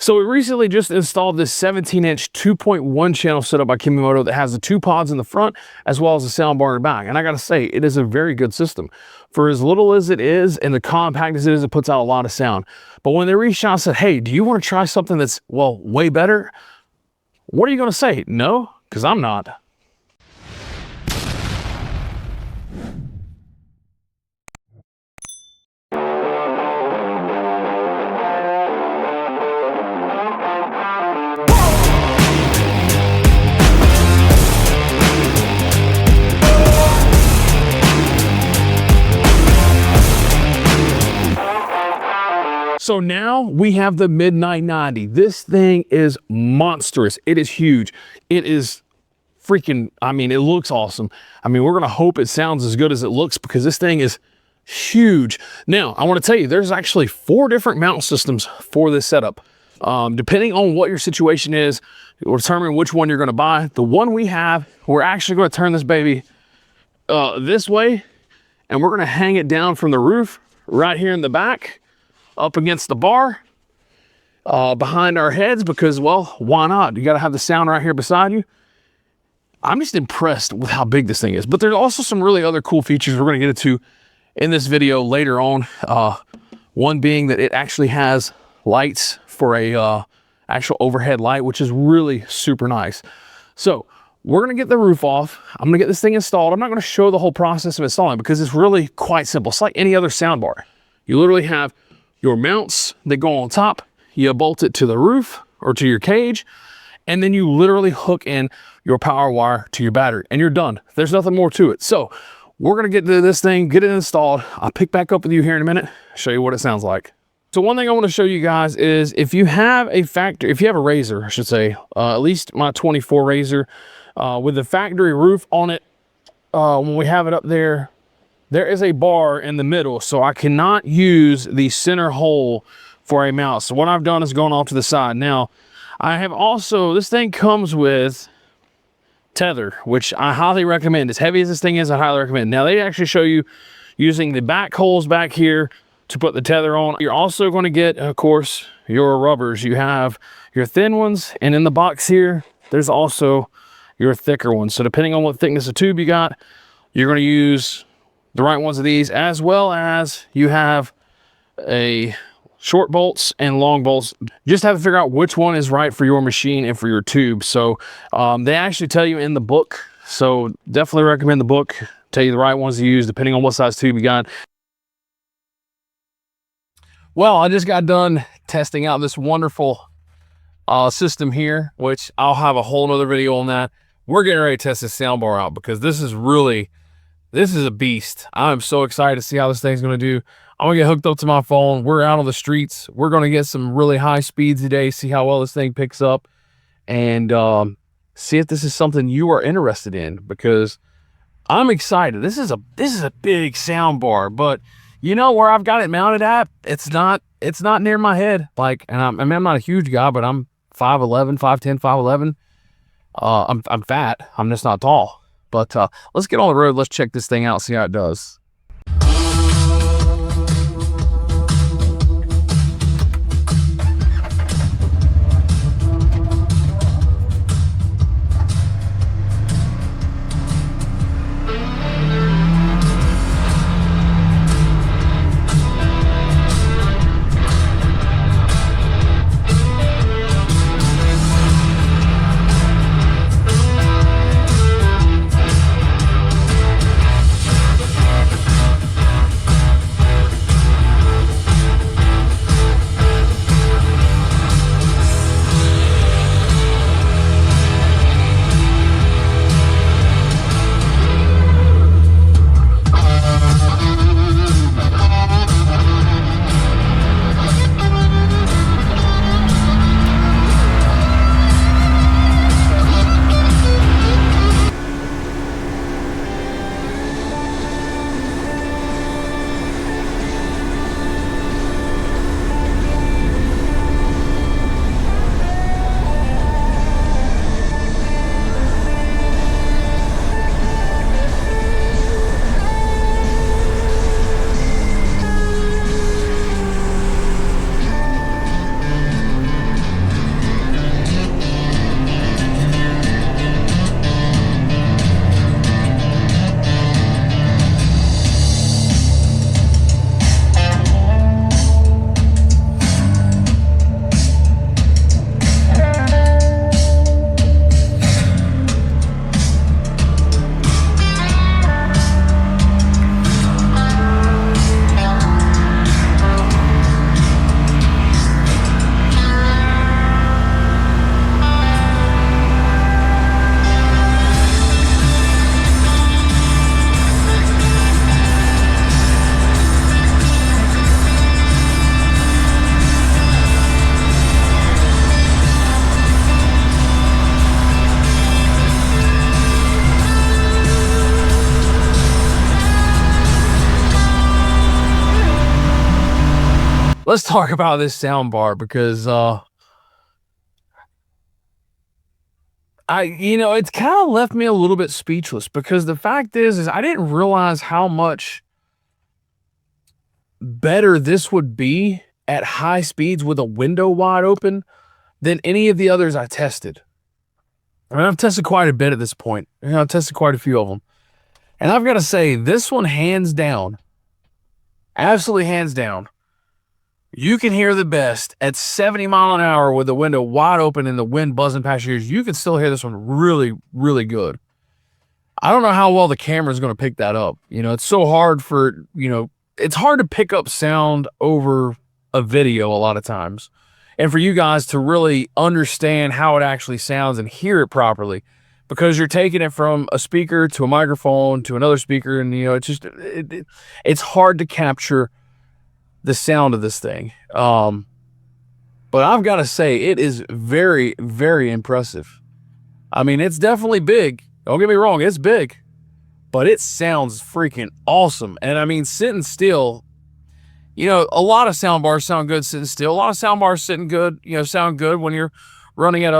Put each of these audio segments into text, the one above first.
So we recently just installed this 17-inch 2.1 channel setup by Kemimoto that has the 2 pods in the front as well as the soundbar in the back. And I gotta say, it is a very good system. For as little as it is and the compact as it is, it puts out a lot of sound. But when they reached out and said, hey, do you want to try something that's, well, way better? What are you gonna say? No, because I'm not. So now we have the Midnight 90. This thing is monstrous. It is huge. It is freaking, I mean, it looks awesome. I mean, we're gonna hope it sounds as good as it looks because this thing is huge. Now, I wanna tell you, there's actually 4 different mount systems for this setup. Depending on what your situation is, it will determine which one you're gonna buy. The one we have, we're actually gonna turn this baby this way, and we're gonna hang it down from the roof right here in the back, up against the bar behind our heads because, well, why not? You got to have the sound right here beside you. I'm just impressed with how big this thing is. But there's also some really other cool features we're going to get into in this video later on. One being that it actually has lights for a actual overhead light, which is really super nice. So we're going to get the roof off. I'm going to get this thing installed. I'm not going to show the whole process of installing because it's really quite simple. It's like any other soundbar. You literally have your mounts that go on top, you bolt it to the roof or to your cage, and then you literally hook in your power wire to your battery and you're done. There's nothing more to it. So we're gonna get to this thing, get it installed. I'll pick back up with you here in a minute, show you what it sounds like. So one thing I want to show you guys is if you have a Razor, I should say, at least my 24 Razor, with the factory roof on it, when we have it up there, there is a bar in the middle, so I cannot use the center hole for a mount. So what I've done is gone off to the side. Now, I have also, this thing comes with tether, which I highly recommend. As heavy as this thing is, I highly recommend. Now, they actually show you using the back holes back here to put the tether on. You're also going to get, of course, your rubbers. You have your thin ones, and in the box here, there's also your thicker ones. So depending on what thickness of tube you got, you're going to use the right ones of these, as well as you have a short bolts and long bolts. Just have to figure out which one is right for your machine and for your tube. So they actually tell you in the book, so definitely recommend the book, tell you the right ones to use depending on what size tube you got. Well, I just got done testing out this wonderful system here, which I'll have a whole nother video on that. We're getting ready to test this soundbar out because this is a beast. I'm so excited to see how this thing's going to do. I'm going to get hooked up to my phone. We're out on the streets. We're going to get some really high speeds today, see how well this thing picks up, and see if this is something you are interested in because I'm excited. This is a big sound bar, but you know where I've got it mounted at? It's not near my head. Like, and I mean, I'm not a huge guy, but I'm 5'11", 5'10", 5'11". I'm fat. I'm just not tall. But let's get on the road. Let's check this thing out, see how it does. let's talk about this soundbar because it's kind of left me a little bit speechless because the fact is I didn't realize how much better this would be at high speeds with a window wide open than any of the others I tested. I mean, I've tested quite a bit at this point. I've tested quite a few of them. And I've got to say, this one, hands down, absolutely hands down, you can hear the best at 70 mile an hour with the window wide open and the wind buzzing past your ears. You can still hear this one really, really good. I don't know how well the camera is going to pick that up. It's so hard for, it's hard to pick up sound over a video a lot of times. And for you guys to really understand how it actually sounds and hear it properly, because you're taking it from a speaker to a microphone to another speaker. And, it's just, it's hard to capture the sound of this thing. But I've got to say, it is very, very impressive. I mean, it's definitely big. Don't get me wrong, it's big, but it sounds freaking awesome. And I mean, sitting still, a lot of sound bars sound good sitting still. A lot of sound bars sound good when you're running at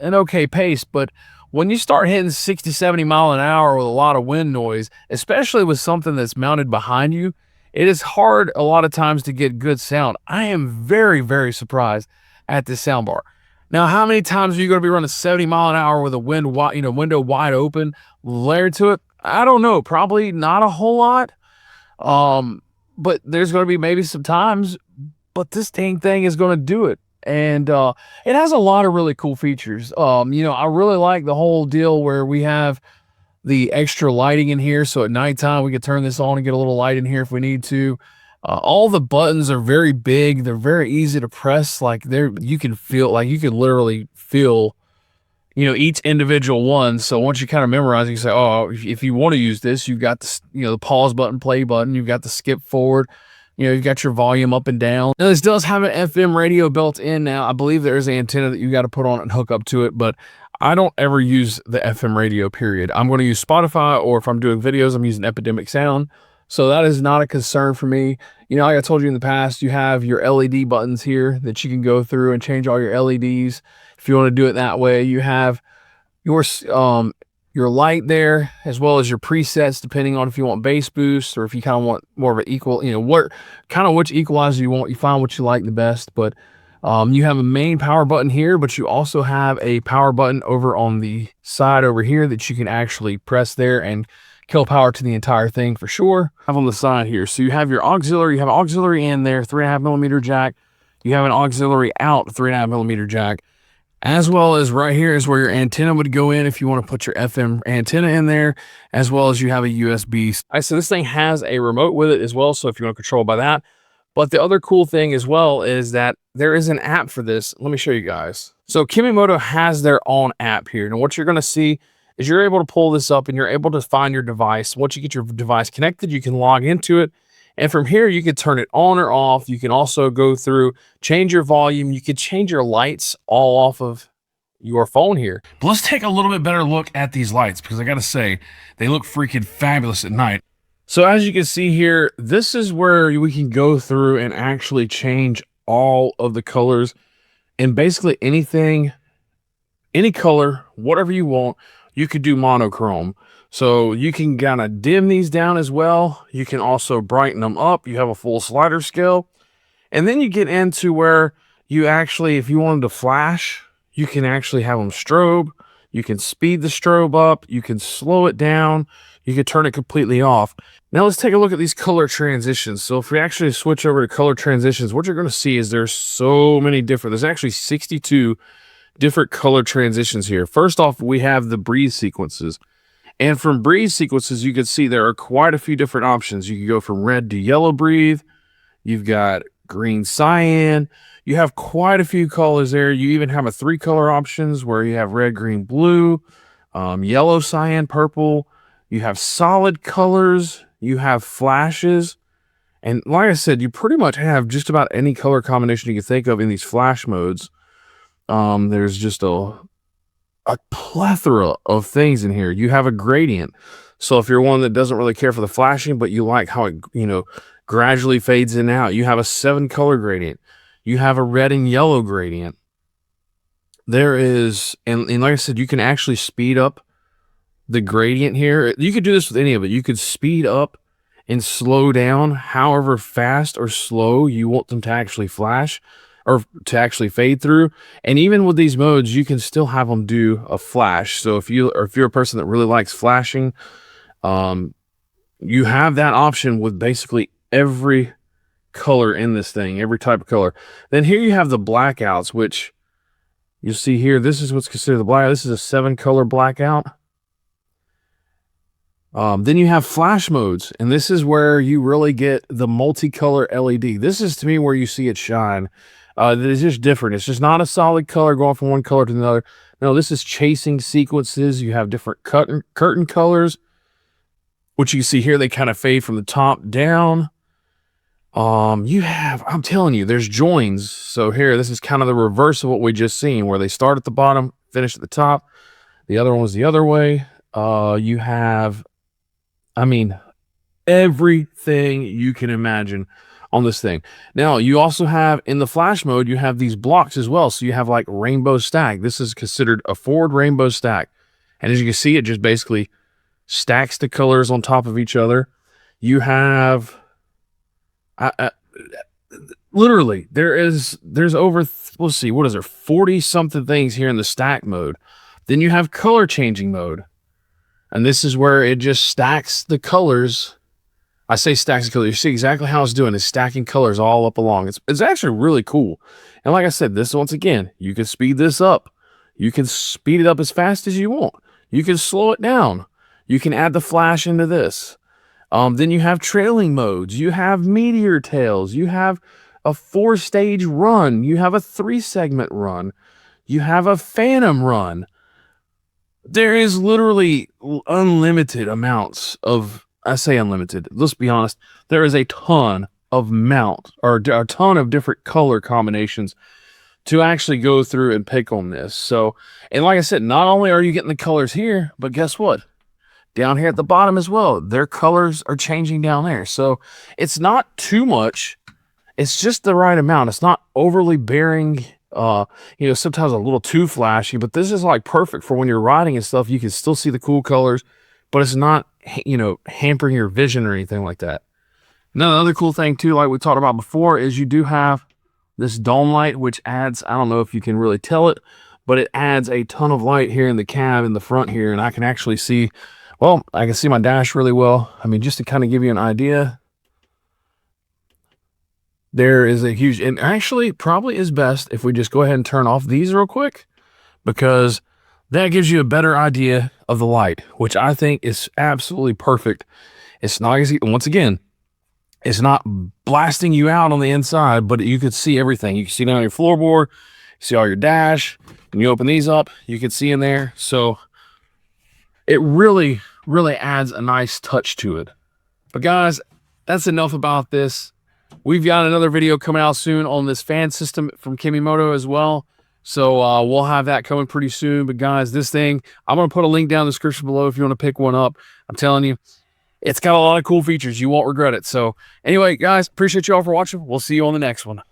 an okay pace. But when you start hitting 60, 70 mile an hour with a lot of wind noise, especially with something that's mounted behind you, it is hard a lot of times to get good sound. I am very, very surprised at this soundbar. Now, how many times are you going to be running 70 mile an hour with a window wide open, layered to it? I don't know. Probably not a whole lot. But there's going to be maybe some times, but this dang thing is going to do it. And it has a lot of really cool features. I really like the whole deal where we have the extra lighting in here. So at nighttime, we can turn this on and get a little light in here if we need to. All the buttons are very big. They're very easy to press. You can literally feel, each individual one. So once you kind of memorize, you can say, oh, if you want to use this, you've got the pause button, play button. You've got the skip forward. You've got your volume up and down. Now, this does have an FM radio built in now. I believe there is an antenna that you got to put on and hook up to it, but I don't ever use the FM radio, period. I'm going to use Spotify, or if I'm doing videos, I'm using Epidemic Sound. So that is not a concern for me. Like I told you in the past, you have your LED buttons here that you can go through and change all your LEDs. If you want to do it that way, you have your light there, as well as your presets, depending on if you want bass boost or if you kind of want more of an equal, which equalizer you want. You find what you like the best. But you have a main power button here, but you also have a power button over on the side over here that you can actually press there and kill power to the entire thing for sure. I have on the side here. So you have your auxiliary, you have an auxiliary in there, 3.5 millimeter jack. You have an auxiliary out, 3.5 millimeter jack, as well as right here is where your antenna would go in if you want to put your FM antenna in there, as well as you have a USB. So this thing has a remote with it as well. So if you want to control by that. But the other cool thing as well is that there is an app for this. Let me show you guys. So Kemimoto has their own app here. And what you're going to see is you're able to pull this up and you're able to find your device. Once you get your device connected, you can log into it. And from here, you can turn it on or off. You can also go through, change your volume. You can change your lights all off of your phone here. But let's take a little bit better look at these lights, because I got to say, they look freaking fabulous at night. So as you can see here, this is where we can go through and actually change all of the colors, and basically anything, any color, whatever you want, you could do monochrome. So you can kind of dim these down as well. You can also brighten them up. You have a full slider scale. And then you get into where you actually, if you wanted to flash, you can actually have them strobe. You can speed the strobe up. You can slow it down. You can turn it completely off. Now let's take a look at these color transitions. So if we actually switch over to color transitions, what you're going to see is there's so many different, there's actually 62 different color transitions here. First off, we have the breeze sequences. And from breeze sequences, you can see there are quite a few different options. You can go from red to yellow breathe. You've got green cyan. You have quite a few colors there. You even have a 3-color options where you have red, green, blue, yellow, cyan, purple. You have solid colors. You have flashes. And like I said, you pretty much have just about any color combination you can think of in these flash modes. There's just a plethora of things in here. You have a gradient. So if you're one that doesn't really care for the flashing, but you like how it, gradually fades in and out. You have a 7-color gradient. You have a red and yellow gradient. There is, and like I said, you can actually speed up the gradient here. You could do this with any of it. You could speed up and slow down however fast or slow you want them to actually flash or to actually fade through. And even with these modes, you can still have them do a flash. So if you're a person that really likes flashing, you have that option with basically every color in this thing, every type of color. Then here you have the blackouts, which you'll see here. This is what's considered the blackout. This is a 7-color blackout. Then you have flash modes, and this is where you really get the multicolor LED. This is, to me, where you see it shine. It's just different. It's just not a solid color going from one color to another. No, this is chasing sequences. You have different curtain colors, which you see here. They kind of fade from the top down. You have, I'm telling you, there's joins. So here, this is kind of the reverse of what we just seen, where they start at the bottom, finish at the top. The other one was the other way. You have, I mean, everything you can imagine on this thing. Now, you also have, in the flash mode, you have these blocks as well. So you have like rainbow stack. This is considered a forward rainbow stack. And as you can see, it just basically stacks the colors on top of each other. You have, literally, there's over, let's see, what is there, 40 something things here in the stack mode. Then you have color changing mode. And this is where it just stacks the colors. I say stacks the colors. You see exactly how it's doing. It's stacking colors all up along. It's actually really cool. And like I said, this, once again, you can speed this up. You can speed it up as fast as you want. You can slow it down. You can add the flash into this. Then you have trailing modes. You have meteor tails. You have a 4-stage run. You have a 3-segment run. You have a phantom run. There is literally unlimited amounts of, I say unlimited, let's be honest, there is a ton of a ton of different color combinations to actually go through and pick on this. So, and like I said, not only are you getting the colors here, but guess what? Down here at the bottom as well, their colors are changing down there. So it's not too much. It's just the right amount. It's not overly bearing. Sometimes a little too flashy, but this is like perfect for when you're riding and stuff. You can still see the cool colors, but it's not, hampering your vision or anything like that. Now, the other cool thing too, like we talked about before, is you do have this dome light, which adds, I don't know if you can really tell it, but it adds a ton of light here in the cab in the front here. And I can actually see, well, I can see my dash really well. I mean, just to kind of give you an idea, there is a huge, and actually probably is best if we just go ahead and turn off these real quick, because that gives you a better idea of the light, which I think is absolutely perfect. It's not easy. Once again, it's not blasting you out on the inside, but you could see everything. You can see down your floorboard, you see all your dash, and you open these up, you can see in there. So it really, really adds a nice touch to it. But guys, that's enough about this. We've got another video coming out soon on this fan system from Kemimoto as well. So we'll have that coming pretty soon. But guys, this thing, I'm going to put a link down in the description below if you want to pick one up. I'm telling you, it's got a lot of cool features. You won't regret it. So anyway, guys, appreciate you all for watching. We'll see you on the next one.